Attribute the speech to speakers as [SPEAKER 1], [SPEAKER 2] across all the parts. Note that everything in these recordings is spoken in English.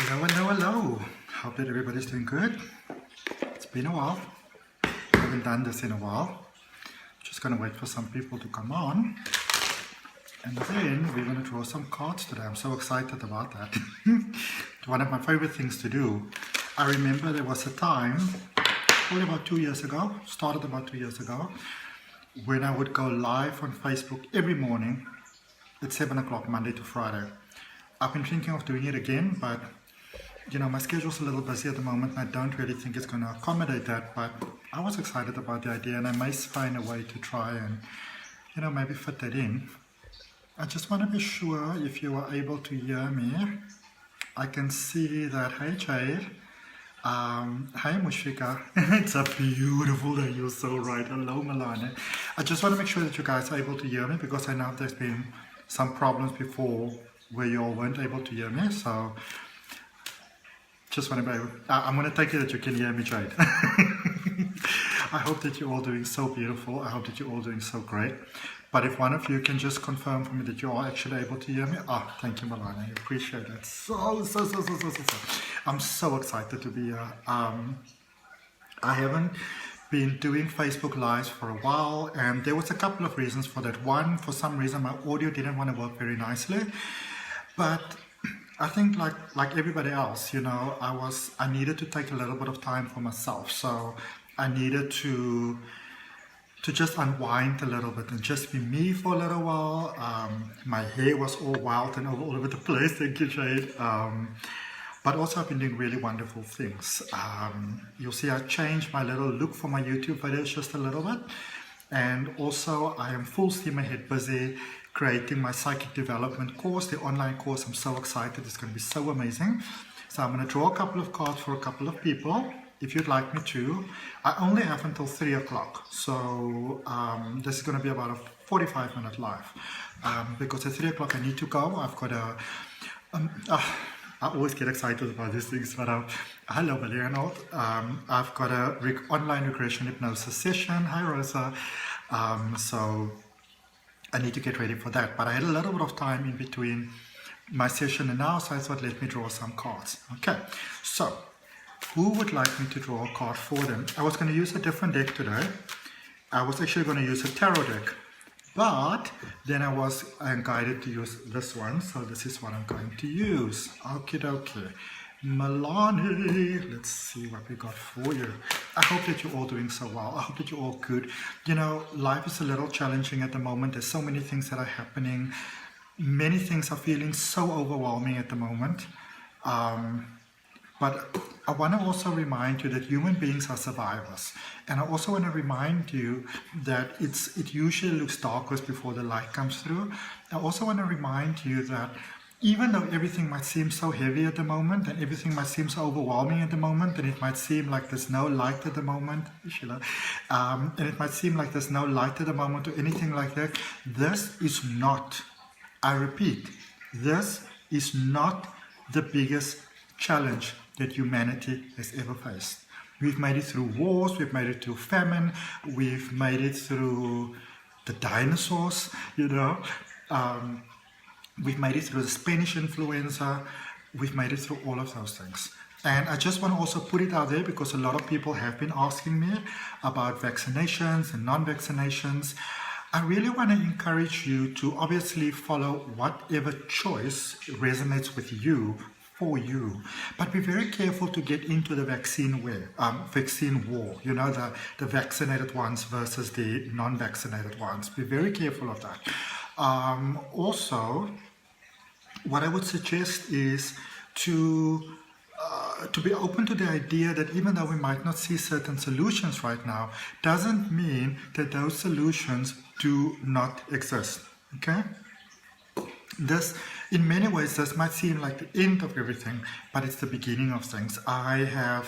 [SPEAKER 1] Hello, hello, hello. Hope that everybody's doing good. It's been a while. I haven't done this in a while. Just gonna wait for some people to come on. And then we're gonna draw some cards today. I'm so excited about that. It's one of my favorite things to do. I remember there was a time, probably about 2 years ago, started about 2 years ago, when I would go live on Facebook every morning at 7 o'clock, Monday to Friday. I've been thinking of doing it again, but you know, my schedule's a little busy at the moment and I don't really think it's going to accommodate that, but I was excited about the idea and I may find a way to try and, you know, maybe fit that in. I just want to be sure if you are able to hear me. I can see that, hey Jade, hi Mushika, it's a beautiful day, you're so right, hello Milana. I just want to make sure that you guys are able to hear me because I know there's been some problems before where you all weren't able to hear me, so just want to be able, I'm going to take it that you can hear me, Jade. I hope that you're all doing so beautiful. I hope that you're all doing so great. But if one of you can just confirm for me that you are actually able to hear me. Thank you, Milana. I appreciate that. So. I'm so excited to be here. I haven't been doing Facebook Lives for a while, and there was a couple of reasons for that. One, for some reason, my audio didn't want to work very nicely. But I think like everybody else, you know, I needed to take a little bit of time for myself. So I needed to just unwind a little bit and just be me for a little while. My hair was all wild and all over the place, thank you, Jade. But also I've been doing really wonderful things. You'll see I changed my little look for my YouTube videos just a little bit. And also I am full steam ahead busy creating my psychic development course, the online course. I'm so excited, it's going to be so amazing. So I'm going to draw a couple of cards for a couple of people, if you'd like me to. I only have until 3 o'clock, so this is going to be about a 45-minute live, because at 3 o'clock I need to go. I've got a, I always get excited about these things, but hello Valeriano. I've got a online regression hypnosis session. Hi Rosa. So I need to get ready for that, but I had a little bit of time in between my session and now, so I thought let me draw some cards. Okay, so who would like me to draw a card for them? I was going to use a different deck today. I was actually going to use a tarot deck, but then I was guided to use this one, so this is what I'm going to use. Okie dokie. Milani, let's see what we got for you. I hope that you're all doing so well. I hope that you're all good. You know, life is a little challenging at the moment. There's so many things that are happening. Many things are feeling so overwhelming at the moment. But I want to also remind you that human beings are survivors. And I also want to remind you that it usually looks darkest before the light comes through. I also want to remind you that even though everything might seem so heavy at the moment and everything might seem so overwhelming at the moment, and it might seem like there's no light at the moment, and it might seem like there's no light at the moment or anything like that, this is not, I repeat, this is not the biggest challenge that humanity has ever faced. We've made it through wars, we've made it through famine, we've made it through the dinosaurs, you know. We've made it through the Spanish influenza. We've made it through all of those things. And I just want to also put it out there because a lot of people have been asking me about vaccinations and non-vaccinations. I really want to encourage you to obviously follow whatever choice resonates with you, for you. But be very careful to get into the vaccine war, you know, the vaccinated ones versus the non-vaccinated ones. Be very careful of that. Also, what I would suggest is to be open to the idea that even though we might not see certain solutions right now, doesn't mean that those solutions do not exist. Okay? This, in many ways, this might seem like the end of everything, but it's the beginning of things. I have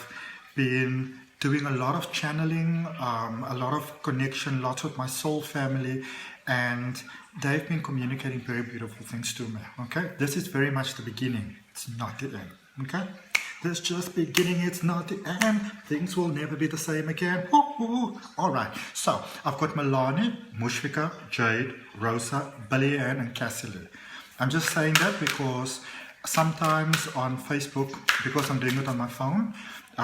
[SPEAKER 1] been doing a lot of channeling, a lot of connection, lots with my soul family, and they've been communicating very beautiful things to me. Okay, this is very much the beginning. It's not the end. Okay, this is just beginning. It's not the end. Things will never be the same again. All right. So I've got Milani, Mushvika, Jade, Rosa, Billy Ann, and Cassidy. I'm just saying that because Sometimes on Facebook, because I'm doing it on my phone,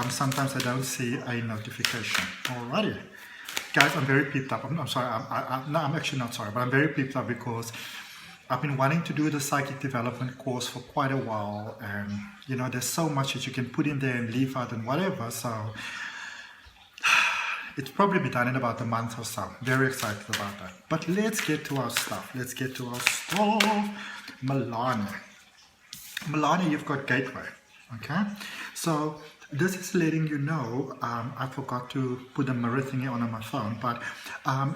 [SPEAKER 1] sometimes I don't see a notification. Alrighty. Guys, I'm very peeved up. I'm sorry. No, I'm actually not sorry, but I'm very peeved up because I've been wanting to do the psychic development course for quite a while, and you know, there's so much that you can put in there and leave out and whatever, so it's probably be done in about a month or so. Very excited about that. But let's get to our stuff. Melania. Melania, you've got gateway. Okay? So this is letting you know, I forgot to put the mirror thingy on my phone, but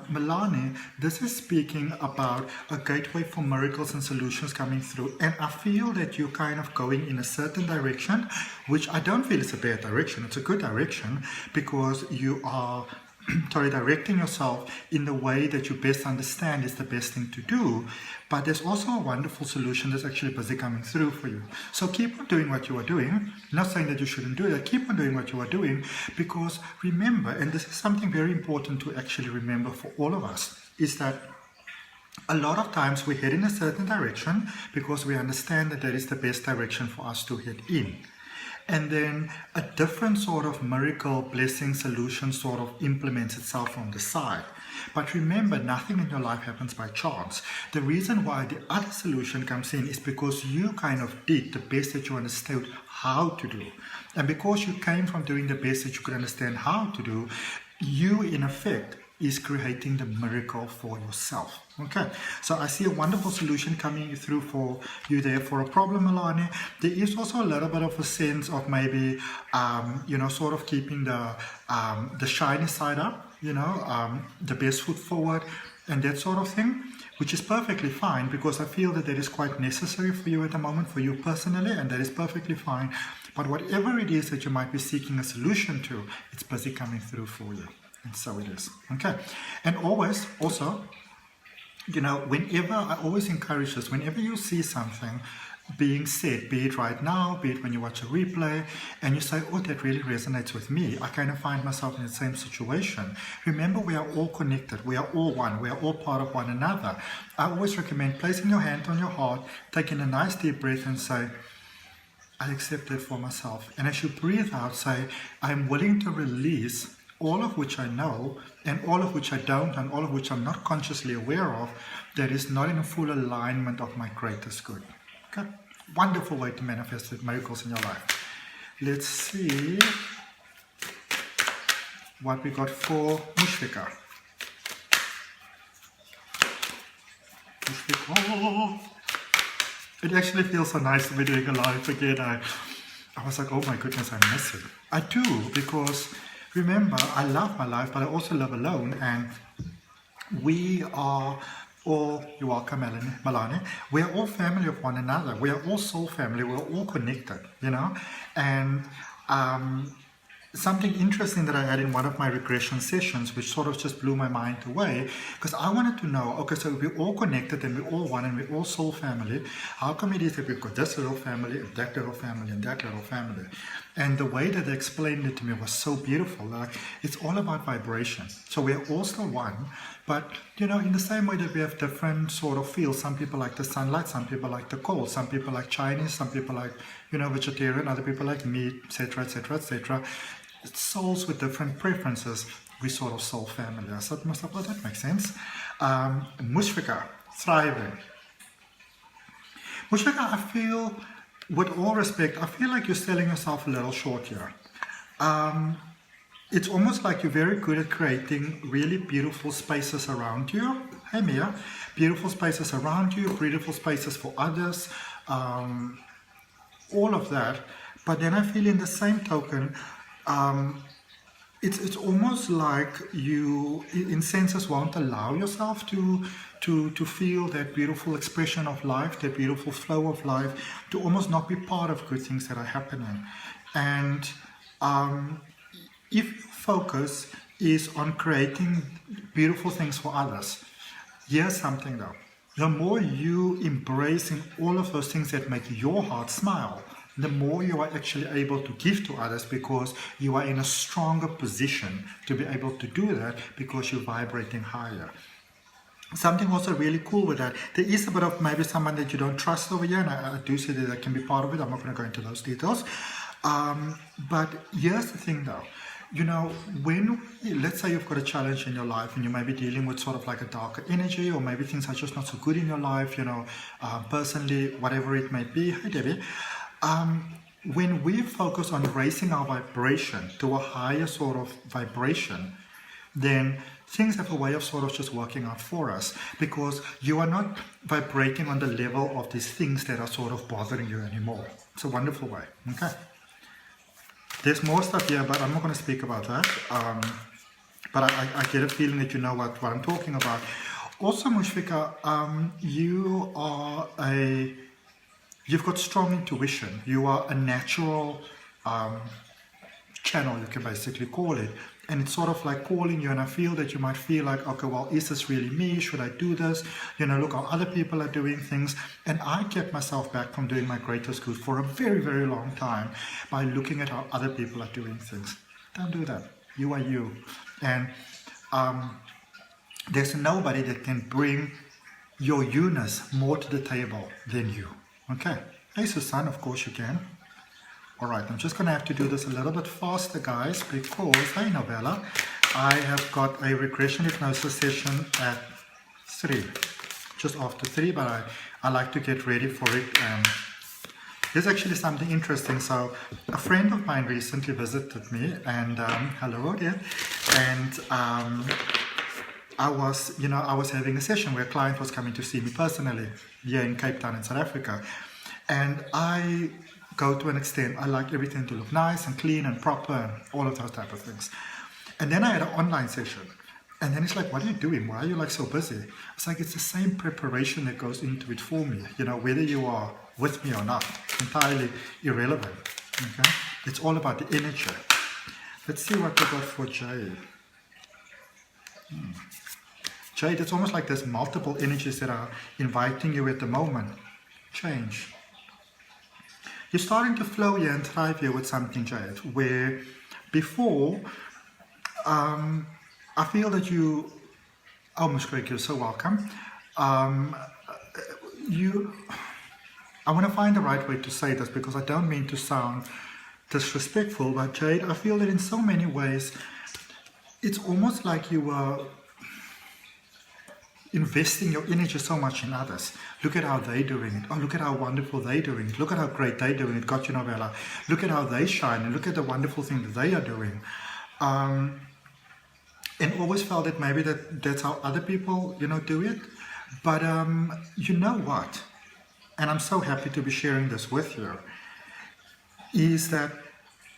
[SPEAKER 1] Melania, this is speaking about a gateway for miracles and solutions coming through. And I feel that you're kind of going in a certain direction, which I don't feel is a bad direction. It's a good direction because you are directing yourself in the way that you best understand is the best thing to do. But there's also a wonderful solution that's actually busy coming through for you. So keep on doing what you are doing. Not saying that you shouldn't do that. Keep on doing what you are doing, because remember, and this is something very important to actually remember for all of us, is that a lot of times we head in a certain direction because we understand that is the best direction for us to head in. And then a different sort of miracle, blessing, solution sort of implements itself on the side. But remember, nothing in your life happens by chance. The reason why the other solution comes in is because you kind of did the best that you understood how to do. And because you came from doing the best that you could understand how to do, you in effect is creating the miracle for yourself. Okay, so I see a wonderful solution coming through for you there for a problem, Melania. There is also a little bit of a sense of maybe, you know, sort of keeping the shiny side up, you know, the best foot forward and that sort of thing, which is perfectly fine, because I feel that is quite necessary for you at the moment, for you personally, and that is perfectly fine. But whatever it is that you might be seeking a solution to, it's busy coming through for you. And so it is. Okay. And always, also, you know, whenever, I always encourage this, whenever you see something being said, be it right now, be it when you watch a replay, and you say, oh, that really resonates with me, I kind of find myself in the same situation. Remember, we are all connected. We are all one. We are all part of one another. I always recommend placing your hand on your heart, taking a nice deep breath and say, I accept it for myself. And as you breathe out, say, I'm willing to release all of which I know, and all of which I don't, and all of which I'm not consciously aware of, that is not in a full alignment of my greatest good. Okay? Wonderful way to manifest miracles in your life. Let's see what we got for Mushfika. It actually feels so nice to be doing a live again. I was like, oh my goodness, I miss it. I do, because remember, I love my life, but I also live alone, and we are all, you're welcome, Melanie, we are all family of one another. We are all soul family. We're all connected, you know, and something interesting that I had in one of my regression sessions, which sort of just blew my mind away, because I wanted to know, okay, so we're all connected and we're all one and we're all soul family. How come it is that we've got this little family and that little family and that little family? And the way that they explained it to me was so beautiful. Like, it's all about vibration. So we're all still one, but you know, in the same way that we have different sort of feels. Some people like the sunlight, some people like the cold, some people like Chinese, some people like, you know, vegetarian, other people like meat, etc., etc., etc. Souls with different preferences, we sort of soul family. I said to myself, well, that makes sense. Mushfika, thriving. Mushfika, I feel, with all respect, I feel like you're selling yourself a little short here. It's almost like you're very good at creating really beautiful spaces around you. Hey, Mia. Beautiful spaces around you, beautiful spaces for others, all of that. But then I feel in the same token, it's almost like you, in senses, won't allow yourself to feel that beautiful expression of life, that beautiful flow of life, to almost not be part of good things that are happening. And if your focus is on creating beautiful things for others, here's something though. The more you embrace in all of those things that make your heart smile, the more you are actually able to give to others, because you are in a stronger position to be able to do that, because you're vibrating higher. something also really cool with that, there is a bit of maybe someone that you don't trust over here, and I do see that can be part of it. I'm not going to go into those details. But here's the thing though, you know, when, let's say you've got a challenge in your life and you may be dealing with sort of like a darker energy, or maybe things are just not so good in your life, you know, personally, whatever it may be. Hi Debbie. When we focus on raising our vibration to a higher sort of vibration, then things have a way of sort of just working out for us, because you are not vibrating on the level of these things that are sort of bothering you anymore. It's a wonderful way. Okay. There's more stuff here, but I'm not going to speak about that. But I get a feeling that you know what I'm talking about. Also, Mushfika, you've got strong intuition. You are a natural channel, you can basically call it. And it's sort of like calling you, and I feel that you might feel like, okay, well, is this really me? Should I do this? You know, look how other people are doing things. And I kept myself back from doing my greatest good for a very, very long time by looking at how other people are doing things. Don't do that. You are you. And there's nobody that can bring your you-ness more to the table than you. Okay. Hey, Susan, of course you can. All right, I'm just going to have to do this a little bit faster, guys, because, hey, Novella, I have got a regression hypnosis session at 3, just after 3, but I like to get ready for it. There's actually something interesting. So a friend of mine recently visited me, and hello there, and I was having a session where a client was coming to see me personally here in Cape Town in South Africa, and I go to an extent, I like everything to look nice and clean and proper and all of those type of things. And then I had an online session, and then it's like, what are you doing? Why are you like so busy? It's like, it's the same preparation that goes into it for me, you know, whether you are with me or not, entirely irrelevant. Okay, it's all about the energy. Let's see what we got for Jade. Jade, it's almost like there's multiple energies that are inviting you at the moment. Change. You're starting to flow here and thrive here with something, Jade, where before, I feel that you, oh, Ms. Craig, you're so welcome. I want to find the right way to say this, because I don't mean to sound disrespectful, but Jade, I feel that in so many ways, it's almost like you were investing your energy so much in others. Look at how they're doing it. Oh, look at how wonderful they're doing it. Look at how great they're doing it. Got you, Novella. Look at how they shine, and look at the wonderful thing that they are doing. And always felt that maybe that's how other people, you know, do it. But you know what? And I'm so happy to be sharing this with you, is that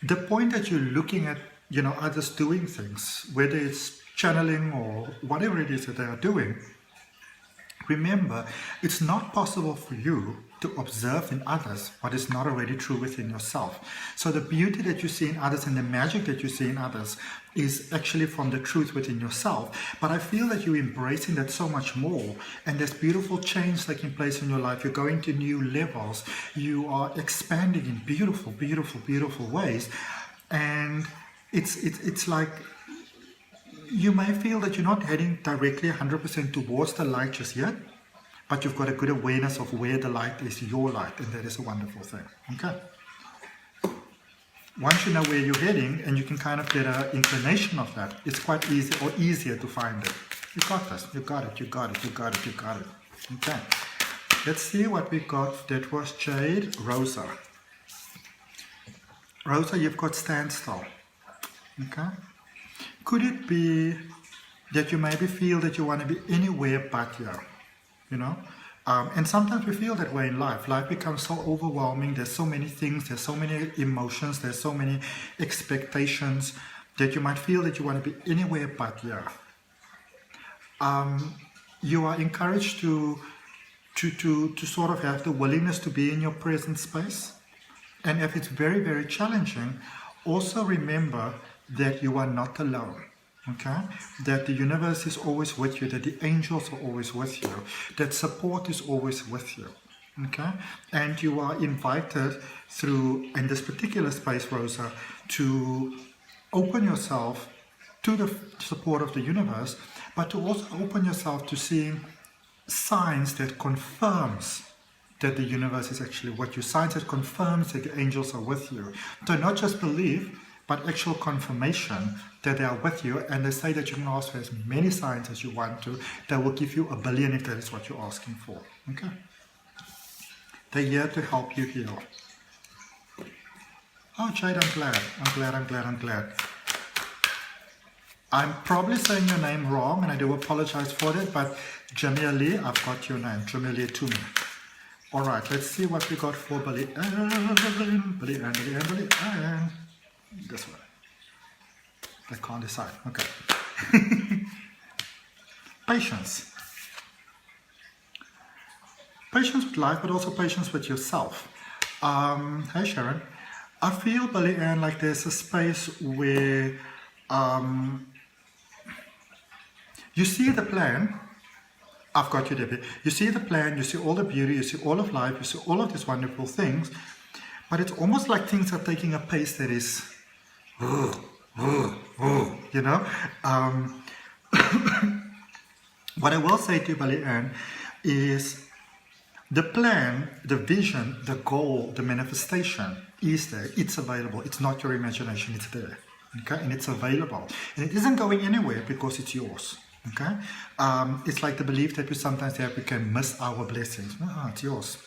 [SPEAKER 1] the point that you're looking at, you know, others doing things, whether it's channeling or whatever it is that they are doing, remember, it's not possible for you to observe in others what is not already true within yourself. So the beauty that you see in others and the magic that you see in others is actually from the truth within yourself. But I feel that you're embracing that so much more, and there's beautiful change taking place in your life. You're going to new levels. You are expanding in beautiful, beautiful, beautiful ways. And it's like, you may feel that you're not heading directly 100% towards the light just yet, but you've got a good awareness of where the light is, your light, and that is a wonderful thing. Okay. Once you know where you're heading and you can kind of get an inclination of that, it's quite easy, or easier to find it. You got this. You got it. You got it. You got it. You got it. Okay. Let's see what we got. That was Jade. Rosa. Rosa, you've got standstill. Okay. Could it be that you maybe feel that you want to be anywhere but here, you know? And sometimes we feel that way in life. Life becomes so overwhelming. There's so many things. There's so many emotions. There's so many expectations that you might feel that you want to be anywhere but here. You are encouraged to sort of have the willingness to be in your present space. And if it's very, very challenging, also remember that you are not alone, okay? That the universe is always with you, that the angels are always with you, that support is always with you, okay? And you are invited through, in this particular space, Rosa, to open yourself to the support of the universe, but to also open yourself to seeing signs that confirms that the universe is actually with you, signs that confirms that the angels are with you. So not just believe, but actual confirmation that they are with you, and they say that you can ask for as many signs as you want to. They will give you 1 billion if that is what you're asking for. Okay? They're here to help you heal. Oh, Jade, I'm glad. I'm probably saying your name wrong, and I do apologize for that, but Jamie, I've got your name, Jamie to me. Alright, let's see what we got for Billy Ann. This one. I can't decide. Okay. Patience. Patience with life, but also patience with yourself. Hey Sharon. I feel, Billy Ann, like there's a space where you see the plan. I've got you, Debbie. You see the plan, you see all the beauty, you see all of life, you see all of these wonderful things, but it's almost like things are taking a pace that is, you know. What I will say to you, Billy Ann, is the plan, the vision, the goal, the manifestation is there. It's available. It's not your imagination. It's there. Okay? And it's available. And it isn't going anywhere because it's yours. Okay? It's like the belief that we sometimes have we can miss our blessings. No, it's yours.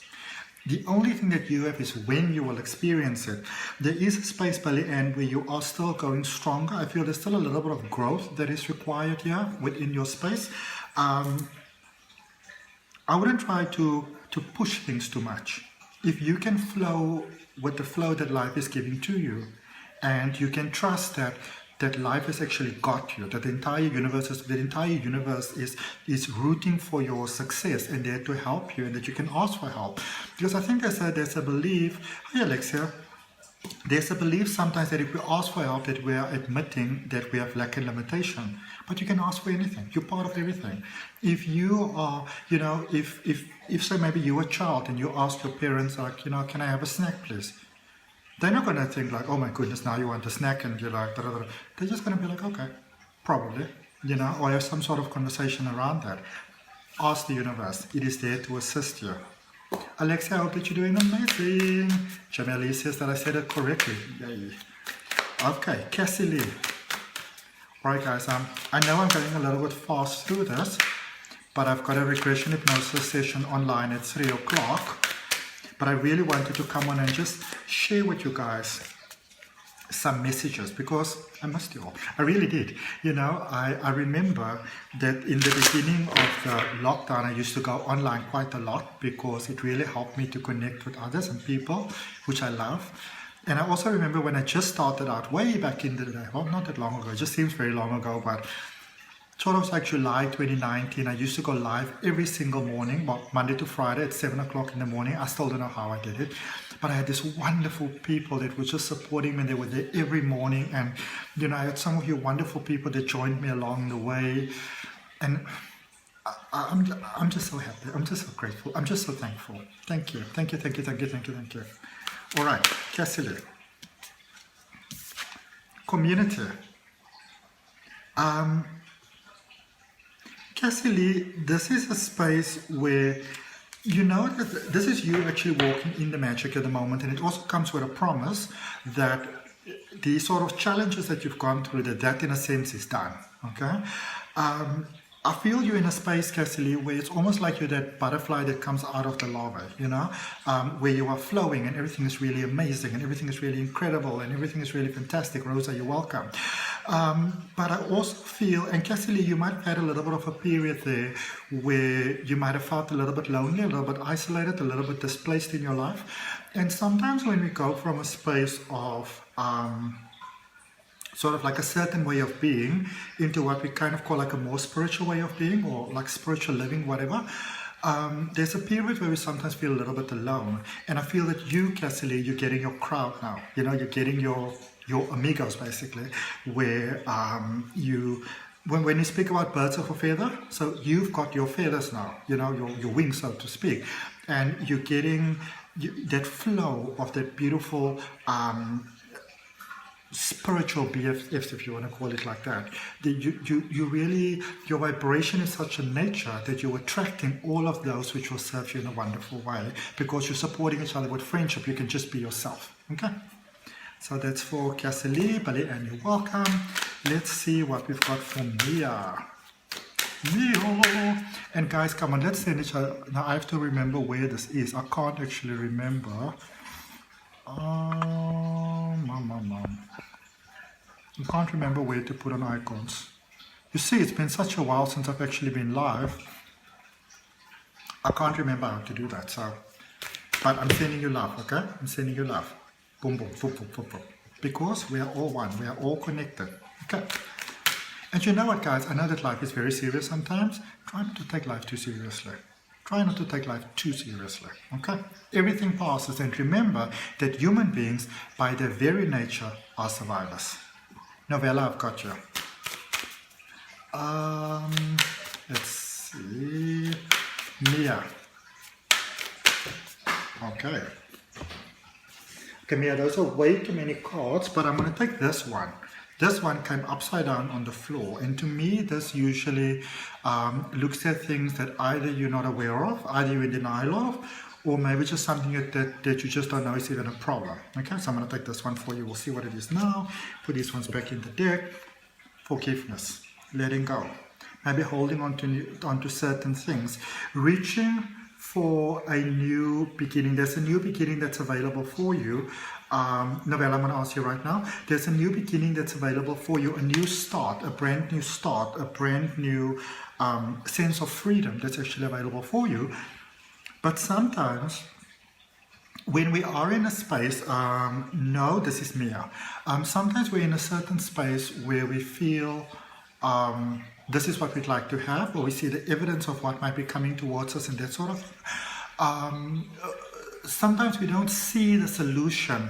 [SPEAKER 1] The only thing that you have is when you will experience it. There is a space, Billy Ann, where you are still going stronger. I feel there's still a little bit of growth that is required here within your space. I wouldn't try to push things too much. If you can flow with the flow that life is giving to you, and you can trust that life has actually got you, that the entire universe is rooting for your success and there to help you, and that you can ask for help. Because I think there's a belief, hi Alexia, there's a belief sometimes that if we ask for help that we are admitting that we have lack and limitation. But you can ask for anything. You're part of everything. If you are, you know, if say maybe you're a child and you ask your parents like, you know, can I have a snack please? They're not going to think like, oh my goodness, now you want a snack, and you're like, da, da, da. They're just going to be like, okay, probably, you know, or have some sort of conversation around that. Ask the universe. It is there to assist you. Alexia, I hope that you're doing amazing. Jamie says that I said it correctly. Yay. Okay, Cassie Lee. Alright guys, I know I'm going a little bit fast through this, but I've got a regression hypnosis session online at 3 o'clock. But I really wanted to come on and just share with you guys some messages, because I missed you all. I really did. You know, I remember that in the beginning of the lockdown, I used to go online quite a lot because it really helped me to connect with others and people, which I love. And I also remember when I just started out way back in the day, well, not that long ago, it just seems very long ago, but sort of like July 2019, I used to go live every single morning, well, Monday to Friday at 7 o'clock in the morning. I still don't know how I did it, but I had these wonderful people that were just supporting me. They were there every morning, and you know, I had some of you wonderful people that joined me along the way, and I'm just so happy. I'm just so grateful. I'm just so thankful. Thank you. All right, Cassidy. Community. Cassie Lee, this is a space where you know that this is you actually walking in the magic at the moment, and it also comes with a promise that the sort of challenges that you've gone through, that in a sense is done. Okay, I feel you in a space, Cassie Lee, where it's almost like you're that butterfly that comes out of the larva, you know, where you are flowing and everything is really amazing and everything is really incredible and everything is really fantastic. Rosa, you're welcome. But I also feel, and Cassie Lee, you might have had a little bit of a period there where you might have felt a little bit lonely, a little bit isolated, a little bit displaced in your life. And sometimes when we go from a space of sort of like a certain way of being into what we kind of call like a more spiritual way of being, or like spiritual living, whatever, there's a period where we sometimes feel a little bit alone. And I feel that you, Cassie Lee, you're getting your crowd now. You know, you're getting your amigos, basically, where when you speak about birds of a feather, so you've got your feathers now, you know, your wings, so to speak, and you're getting that flow of that beautiful spiritual BFFs, if you want to call it like that. You really, your vibration is such a nature that you're attracting all of those which will serve you in a wonderful way, because you're supporting each other with friendship. You can just be yourself. Okay, so that's for Cassidy, Bali, and you're welcome. Let's see what we've got for Mia. And guys, come on, let's send each other. Now I have to remember where this is. I can't actually remember. I can't remember where to put on icons. You see, it's been such a while since I've actually been live. I can't remember how to do that. So, but I'm sending you love, okay? I'm sending you love. Boom, boom, boom, boom, boom, boom. Because we are all one. We are all connected. Okay. And you know what, guys? I know that life is very serious sometimes. Try not to take life too seriously. Try not to take life too seriously, okay? Everything passes, and remember that human beings, by their very nature, are survivors. Novella, I've got you. Let's see. Mia. Okay. Okay, Mia, those are way too many cards, but I'm going to take this one. This one came upside down on the floor, and to me this usually looks at things that either you're not aware of, either you're in denial of, or maybe just something that you just don't know is even a problem. Okay, so I'm going to take this one for you. We'll see what it is now. Put these ones back in the deck. Forgiveness, letting go, maybe holding on to certain things, reaching for a new beginning. There's a new beginning that's available for you. Novella, I'm going to ask you right now. There's a new beginning that's available for you, a new start, a brand new start, a brand new sense of freedom that's actually available for you. But sometimes when we are in a space, no, this is Mia. Sometimes we're in a certain space where we feel this is what we'd like to have, or we see the evidence of what might be coming towards us and that sort of. Sometimes we don't see the solution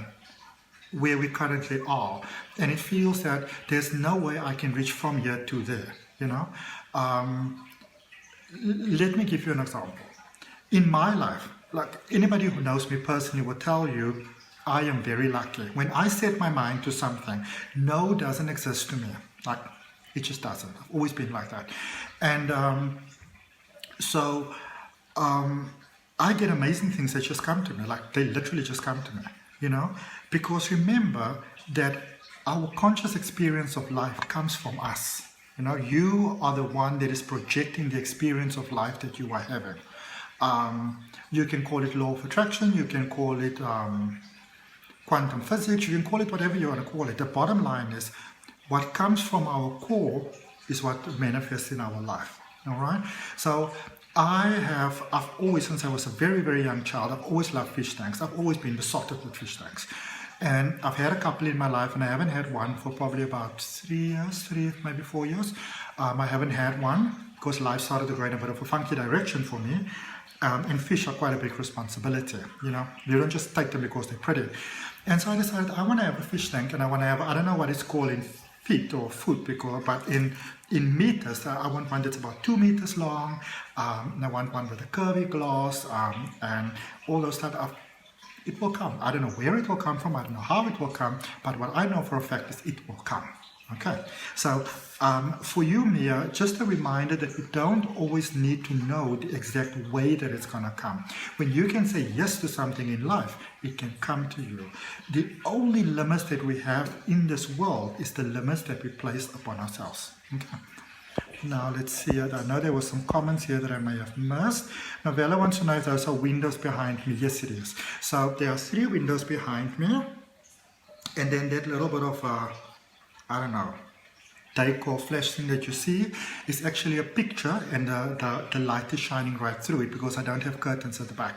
[SPEAKER 1] where we currently are, and it feels that there's no way I can reach from here to there, you know. Let me give you an example. In my life, like anybody who knows me personally will tell you, I am very lucky. When I set my mind to something, no doesn't exist to me. Like, it just doesn't. I've always been like that. And I get amazing things that just come to me. Like, they literally just come to me, you know. Because remember that our conscious experience of life comes from us. You know, you are the one that is projecting the experience of life that you are having. You can call it law of attraction, you can call it quantum physics, you can call it whatever you want to call it. The bottom line is, what comes from our core is what manifests in our life. All right? So I've always, since I was a very, very young child, I've always loved fish tanks. I've always been besotted with fish tanks. And I've had a couple in my life, and I haven't had one for probably about 3 years, maybe 4 years. I haven't had one because life started to go in a bit of a funky direction for me. And fish are quite a big responsibility, you know. You don't just take them because they're pretty. And so I decided I want to have a fish tank, and I want to have, I don't know what it's called in feet or foot, because, but in meters, I want one that's about 2 meters long. And I want one with a curvy glass, and all those stuff. It will come. I don't know where it will come from. I don't know how it will come. But what I know for a fact is it will come. Okay. So for you, Mia, just a reminder that you don't always need to know the exact way that it's going to come. When you can say yes to something in life, it can come to you. The only limits that we have in this world is the limits that we place upon ourselves. Okay. Now let's see. I know there were some comments here that I may have missed. Novella wants to know if those are windows behind me. Yes, it is. So there are 3 windows behind me, and then that little bit of I don't know, decor flash thing that you see is actually a picture, and the light is shining right through it because I don't have curtains at the back,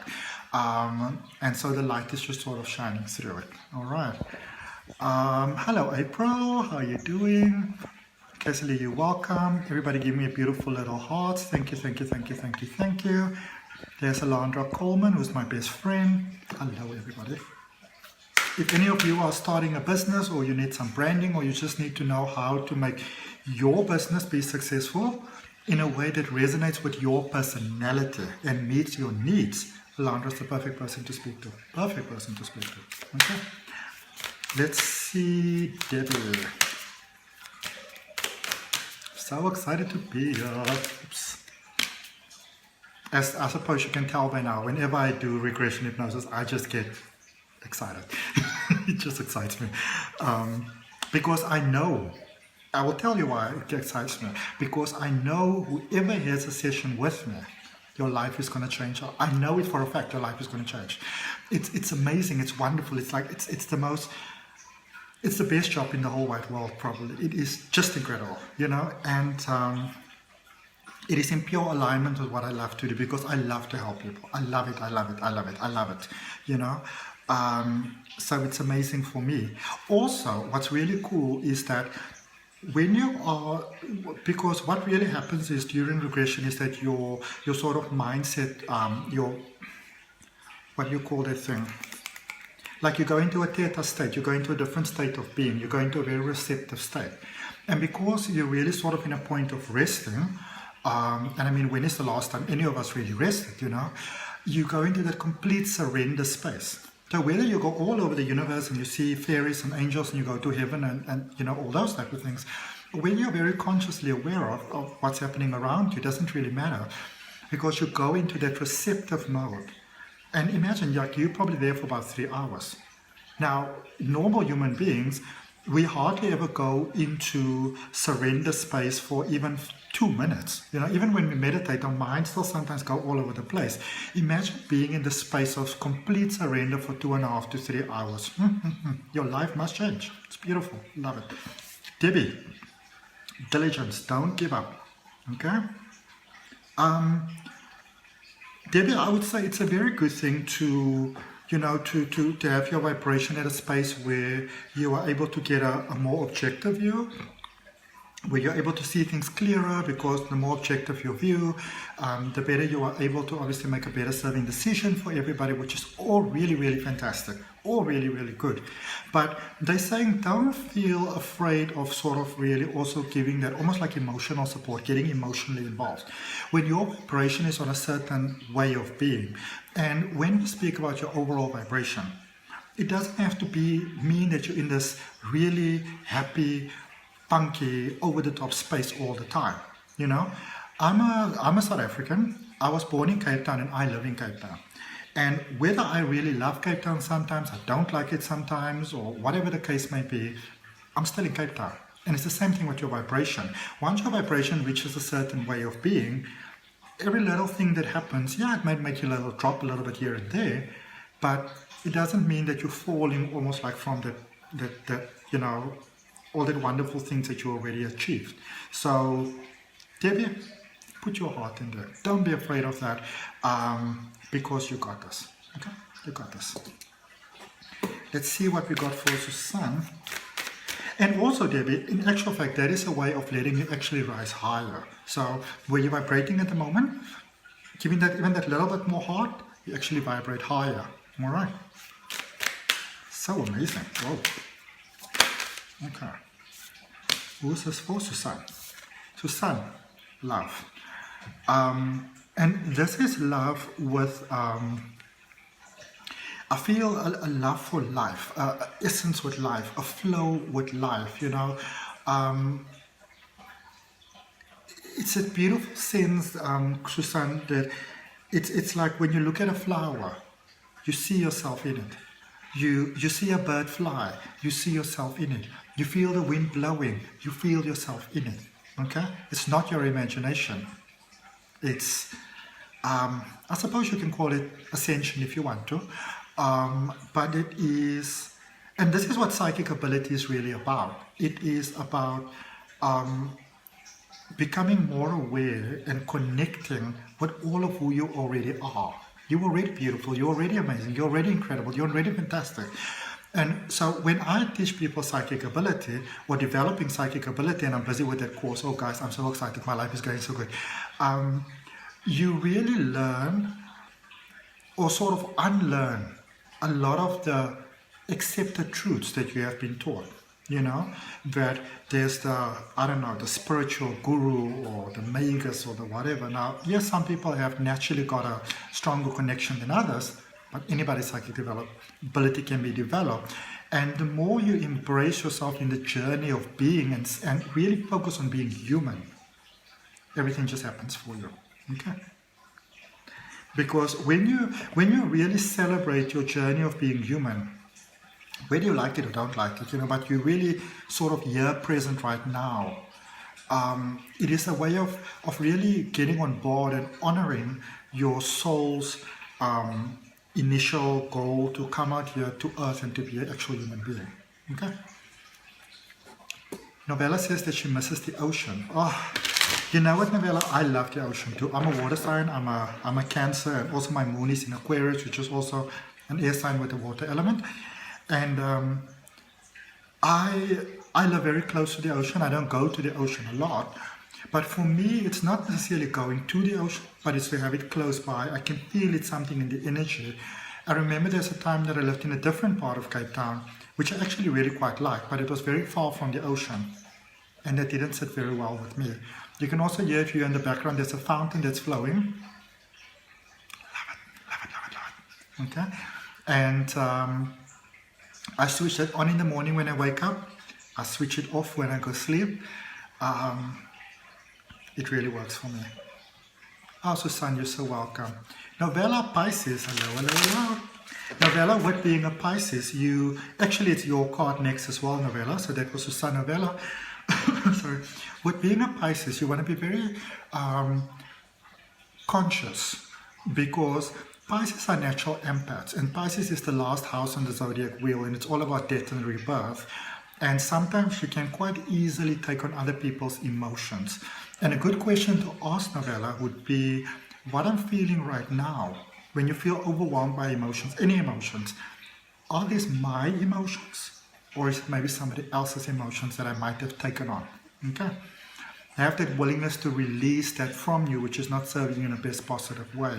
[SPEAKER 1] and so the light is just sort of shining through it. All right. Hello April, how are you doing? Cassidy, you're welcome. Everybody give me a beautiful little heart. Thank you, thank you, thank you, thank you, thank you. There's Alondra Coleman, who's my best friend. Hello everybody. If any of you are starting a business, or you need some branding, or you just need to know how to make your business be successful in a way that resonates with your personality and meets your needs, Alondra's the perfect person to speak to. Perfect person to speak to. Okay. Let's see, Debbie. So excited to be here. Oops. As I suppose you can tell by now, whenever I do regression hypnosis, I just get excited. It just excites me. Because I know, I will tell you why it excites me. Because I know whoever has a session with me, your life is going to change. I know it for a fact, your life is going to change. It's amazing, it's wonderful, it's like, it's the most, it's the best job in the whole wide world, probably. It is just incredible, you know, and it is in pure alignment with what I love to do, because I love to help people. I love it, I love it, I love it, I love it, you know. So it's amazing for me. Also, what's really cool is that when you are, because what really happens is during regression is that your sort of mindset, your, what do you call that thing? Like you go into a theta state, you go into a different state of being, you go into a very receptive state. And because you're really sort of in a point of resting, and I mean, when is the last time any of us really rested, you know? You go into that complete surrender space. So whether you go all over the universe and you see fairies and angels and you go to heaven and you know, all those type of things, when you're very consciously aware of what's happening around you, it doesn't really matter, because you go into that receptive mode. And imagine, like, you're probably there for about 3 hours. Now, normal human beings, we hardly ever go into surrender space for even 2 minutes. You know, even when we meditate, our minds still sometimes go all over the place. Imagine being in the space of complete surrender for 2.5 to 3 hours. Your life must change. It's beautiful. Love it. Debbie, diligence. Don't give up. Okay? Debbie, I would say it's a very good thing to, you know, to have your vibration at a space where you are able to get a more objective view, where you're able to see things clearer, because the more objective your view, the better you are able to obviously make a better serving decision for everybody, which is all really, really fantastic, all really, really good. But they're saying don't feel afraid of sort of really also giving that almost like emotional support, getting emotionally involved. When your vibration is on a certain way of being, and when we speak about your overall vibration, it doesn't have to mean that you're in this really happy, funky, over-the-top space all the time. You know, I'm a South African. I was born in Cape Town and I live in Cape Town. And whether I really love Cape Town sometimes, I don't like it sometimes, or whatever the case may be, I'm still in Cape Town. And it's the same thing with your vibration. Once your vibration reaches a certain way of being, every little thing that happens, yeah, it might make you drop a little bit here and there, but it doesn't mean that you're falling almost like from that you know, all the wonderful things that you already achieved. So, Debbie, put your heart in there. Don't be afraid of that, because you got this. Okay, you got this. Let's see what we got for Susan. And also, Debbie, in actual fact, that is a way of letting you actually rise higher. So, where you're vibrating at the moment, giving that even that little bit more heart, you actually vibrate higher. All right. So amazing. Whoa. Okay. Who's this for? Susan. Susan, love. And this is love with, I feel a love for life, essence with life, a flow with life, you know. It's a beautiful sense, Susan, that it's like when you look at a flower, you see yourself in it. You see a bird fly, you see yourself in it. You feel the wind blowing, you feel yourself in it. Okay? It's not your imagination. It's, I suppose you can call it ascension if you want to. But it is, and this is what psychic ability is really about. It is about becoming more aware and connecting with all of who you already are. You're already beautiful, you're already amazing, you're already incredible, you're already fantastic. And so when I teach people psychic ability or developing psychic ability, and I'm busy with that course, oh guys, I'm so excited, my life is going so good. You really learn or sort of unlearn a lot of the accepted truths that you have been taught. You know, that there's the, I don't know, the spiritual guru or the magus or the whatever. Now, yes, some people have naturally got a stronger connection than others, but anybody's psychic ability can be developed. And the more you embrace yourself in the journey of being and really focus on being human, everything just happens for you. Okay? Because when you really celebrate your journey of being human, whether you like it or don't like it, but you really sort of here, present, right now, it is a way of really getting on board and honoring your soul's initial goal to come out here to Earth and to be an actual human being. Okay? Novella says that she misses the ocean. Oh, you know what, Novella? I love the ocean too. I'm a water sign. I'm a Cancer, and also my moon is in Aquarius, which is also an air sign with a water element. And I live very close to the ocean. I don't go to the ocean a lot. But for me, it's not necessarily going to the ocean, but it's to have it close by. I can feel it, something in the energy. I remember there's a time that I lived in a different part of Cape Town, which I actually really quite liked, but it was very far from the ocean. And that didn't sit very well with me. You can also hear, if you're in the background, there's a fountain that's flowing. Love it. Okay? And I switch it on in the morning when I wake up. I switch it off when I go sleep. It really works for me. Oh, Susan, you're so welcome. Novella Pisces, hello. Novella, with being a Pisces, actually it's your card next as well, Novella. So that was Susan Novella. Sorry. With being a Pisces, you want to be very conscious, because Pisces are natural empaths, and Pisces is the last house on the zodiac wheel, and it's all about death and rebirth. And sometimes you can quite easily take on other people's emotions. And a good question to ask, Novella, would be, what I'm feeling right now, when you feel overwhelmed by emotions, any emotions, are these my emotions? Or is it maybe somebody else's emotions that I might have taken on? Okay? Have that willingness to release that from you, which is not serving you in the best positive way.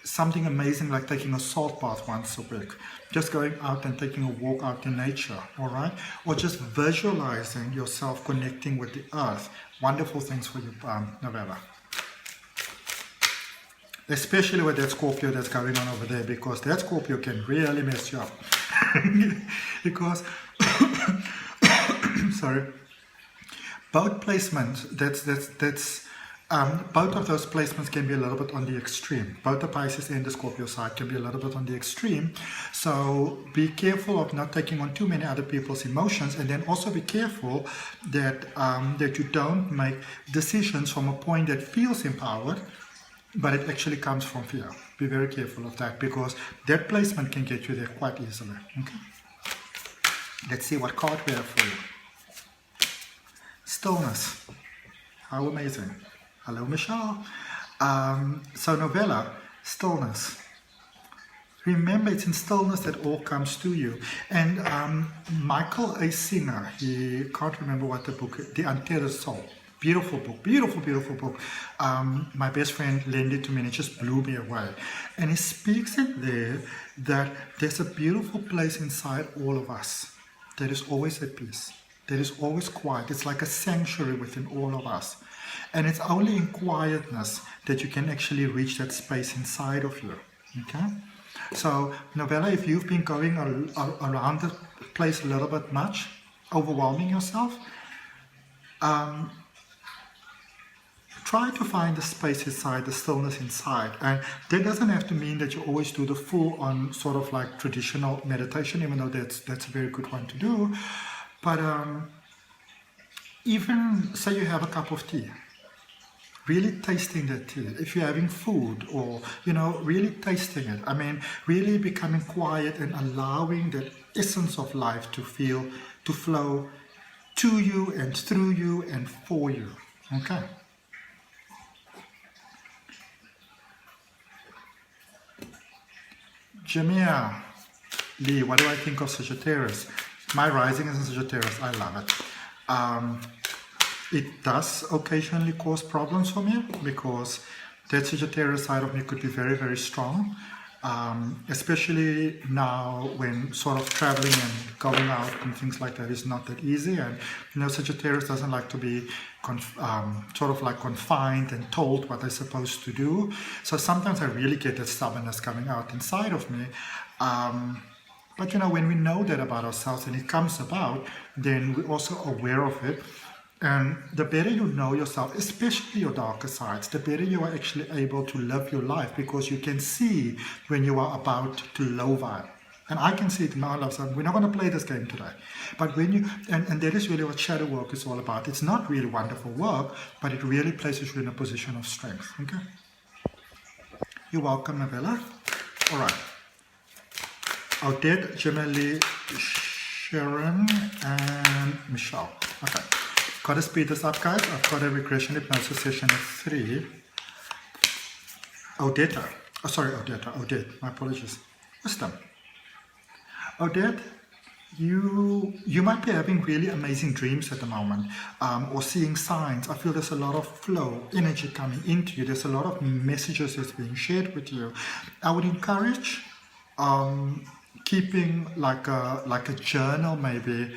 [SPEAKER 1] Something amazing like taking a salt bath once a week, just going out and taking a walk out in nature, all right? Or just visualizing yourself connecting with the earth. Wonderful things for you, Novella. Especially with that Scorpio that's going on over there, because that Scorpio can really mess you up. Because, sorry, both placements, both of those placements can be a little bit on the extreme. Both the Pisces and the Scorpio side can be a little bit on the extreme. So be careful of not taking on too many other people's emotions, and then also be careful that that you don't make decisions from a point that feels empowered, but it actually comes from fear. Be very careful of that, because that placement can get you there quite easily. Okay? Let's see what card we have for you. Stillness. How amazing. Hello, Michelle. So Novella, stillness. Remember, it's in stillness that all comes to you. And Michael A. Singer, he can't remember what the book is, The Untethered Soul. Beautiful book, beautiful book. My best friend lent it to me and it just blew me away. And he speaks in there that there's a beautiful place inside all of us that is always at peace, that is always quiet. It's like a sanctuary within all of us. And it's only in quietness that you can actually reach that space inside of you. Okay? So, Novella, if you've been going around the place a little bit much, overwhelming yourself, try to find the space inside, the stillness inside. And that doesn't have to mean that you always do the full-on sort of like traditional meditation, even though that's a very good one to do. But even say you have a cup of tea, really tasting that tea. If you're having food, or really tasting it. I mean, really becoming quiet and allowing that essence of life to flow to you and through you and for you. Okay. Jamia Lee, what do I think of Sagittarius? My rising is in Sagittarius. I love it. It does occasionally cause problems for me, because that Sagittarius side of me could be very, very strong. Especially now when sort of traveling and going out and things like that is not that easy. And Sagittarius doesn't like to be sort of like confined and told what they're supposed to do. So sometimes I really get that stubbornness coming out inside of me. But you know, when we know that about ourselves and it comes about, then we're also aware of it. And the better you know yourself, especially your darker sides, the better you are actually able to live your life, because you can see when you are about to low vibe. And I can see it in my life. So we're not going to play this game today. But when you, and that is really what shadow work is all about. It's not really wonderful work, but it really places you in a position of strength. Okay? You're welcome, Novella. All right. Odette, Gemini, Sharon, and Michelle. Okay. Got to speed this up, guys. I've got a regression hypnosis session at 3. Odette. Oh, sorry, Odette. My apologies. Wisdom. Odette, you might be having really amazing dreams at the moment, or seeing signs. I feel there's a lot of flow, energy coming into you. There's a lot of messages that's being shared with you. I would encourage keeping like a journal, maybe.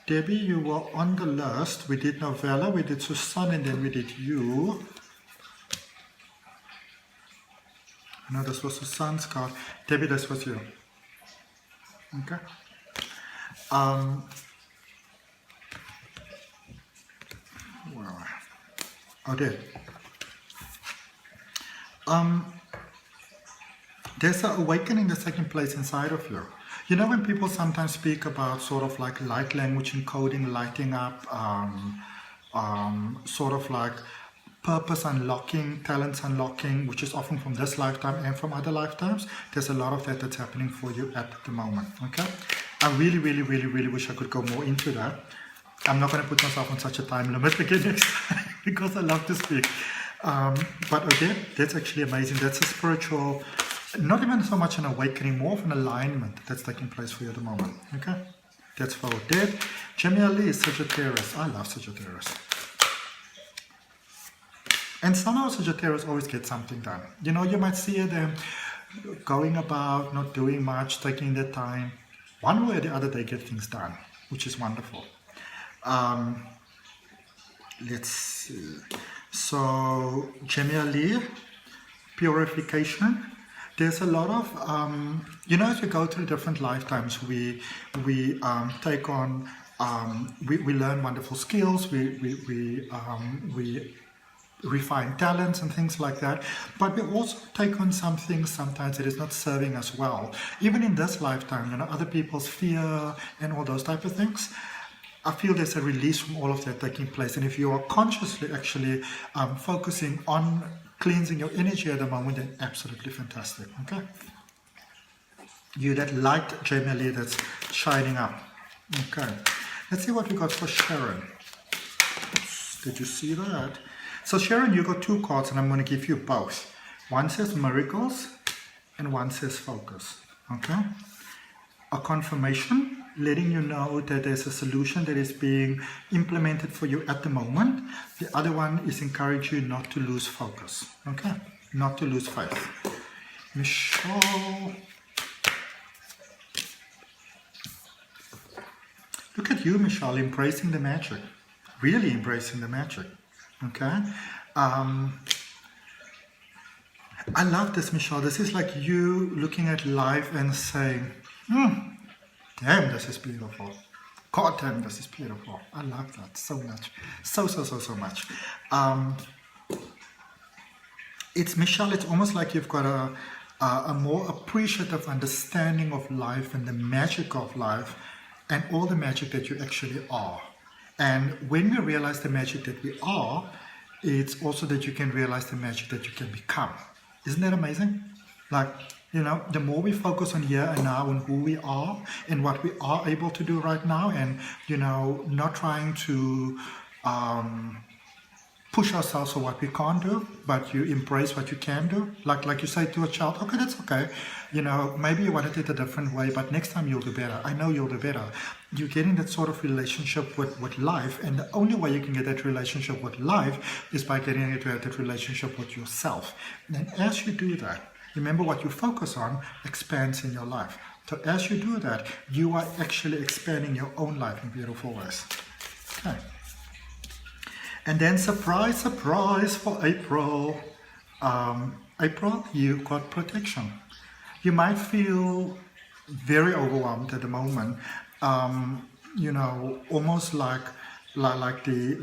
[SPEAKER 1] Debbie, you were on the list. We did Novella, we did Susan, and then we did you. No, this was Susan's card. Debbie, this was you. Okay. Well, okay. There's an awakening that's taking place inside of you. You know, when people sometimes speak about sort of like light language encoding, lighting up, sort of like purpose unlocking, talents unlocking, which is often from this lifetime and from other lifetimes, there's a lot of that that's happening for you at the moment. Okay, I really wish I could go more into that. I'm not going to put myself on such a time limit again next time because I love to speak. But again, that's actually amazing. That's a spiritual, not even so much an awakening, more of an alignment that's taking place for you at the moment. Okay, that's for Odette. Gemini, Sagittarius. I love Sagittarius. And somehow Sagittarius always get something done. You know, you might see them going about, not doing much, taking their time. One way or the other, they get things done, which is wonderful. Let's see. So, Gemini, purification. There's a lot of, you know, as we go through different lifetimes, we take on, we learn wonderful skills, we refine talents and things like that, but we also take on some things sometimes that is not serving us well. Even in this lifetime, you know, other people's fear and all those type of things. I feel there's a release from all of that taking place, and if you are consciously actually focusing on cleansing your energy at the moment, then absolutely fantastic. Okay, you that light Gemini that's shining up. Okay, let's see what we got for Sharon. Oops, did you see that? So Sharon, you got 2 cards, and I'm going to give you both. One says miracles and one says focus. Okay, a confirmation letting you know that there's a solution that is being implemented for you at the moment. The other one is encourage you not to lose focus. Okay, not to lose faith. Michelle, look at you, Michelle, embracing the magic, really embracing the magic. Okay, I love this, Michelle. This is like you looking at life and saying, damn, this is beautiful. God damn, this is beautiful. I love that so much. So much. It's, Michelle, it's almost like you've got a more appreciative understanding of life and the magic of life and all the magic that you actually are. And when we realize the magic that we are, it's also that you can realize the magic that you can become. Isn't that amazing? Like, you know, the more we focus on here and now and who we are and what we are able to do right now, and, you know, not trying to push ourselves for what we can't do, but you embrace what you can do. Like you say to a child, okay, that's okay. You know, maybe you wanted it a different way, but next time you'll do better. I know you'll do better. You're getting that sort of relationship with life, and the only way you can get that relationship with life is by getting into that relationship with yourself. And as you do that, remember what you focus on expands in your life. So as you do that, you are actually expanding your own life in beautiful ways. Okay. And then surprise, surprise for April. April, you got protection. You might feel very overwhelmed at the moment. You know, almost like the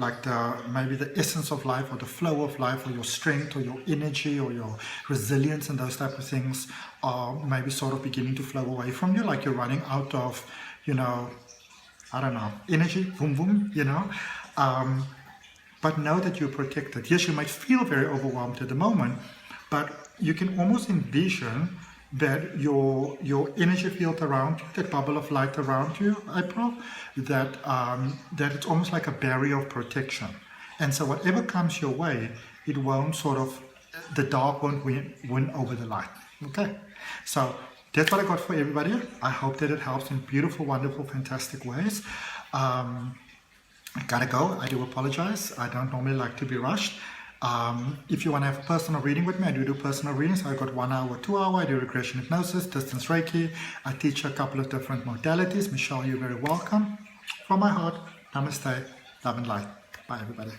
[SPEAKER 1] maybe the essence of life or the flow of life or your strength or your energy or your resilience and those type of things are maybe sort of beginning to flow away from you, like you're running out of, you know, I don't know, energy, boom boom, you know. But know that you're protected. Yes, you might feel very overwhelmed at the moment, but you can almost envision that your energy field around you, that bubble of light around you, April, that it's almost like a barrier of protection. And so whatever comes your way, it won't sort of, the dark won't win over the light. Okay? So that's what I got for everybody. I hope that it helps in beautiful, wonderful, fantastic ways. I gotta go. I do apologize. I don't normally like to be rushed. If you want to have a personal reading with me, I do personal readings. I got 1 hour, 2 hour. I do regression hypnosis, distance Reiki. I teach a couple of different modalities. Michelle, you're very welcome. From my heart, namaste, love and light. Bye, everybody.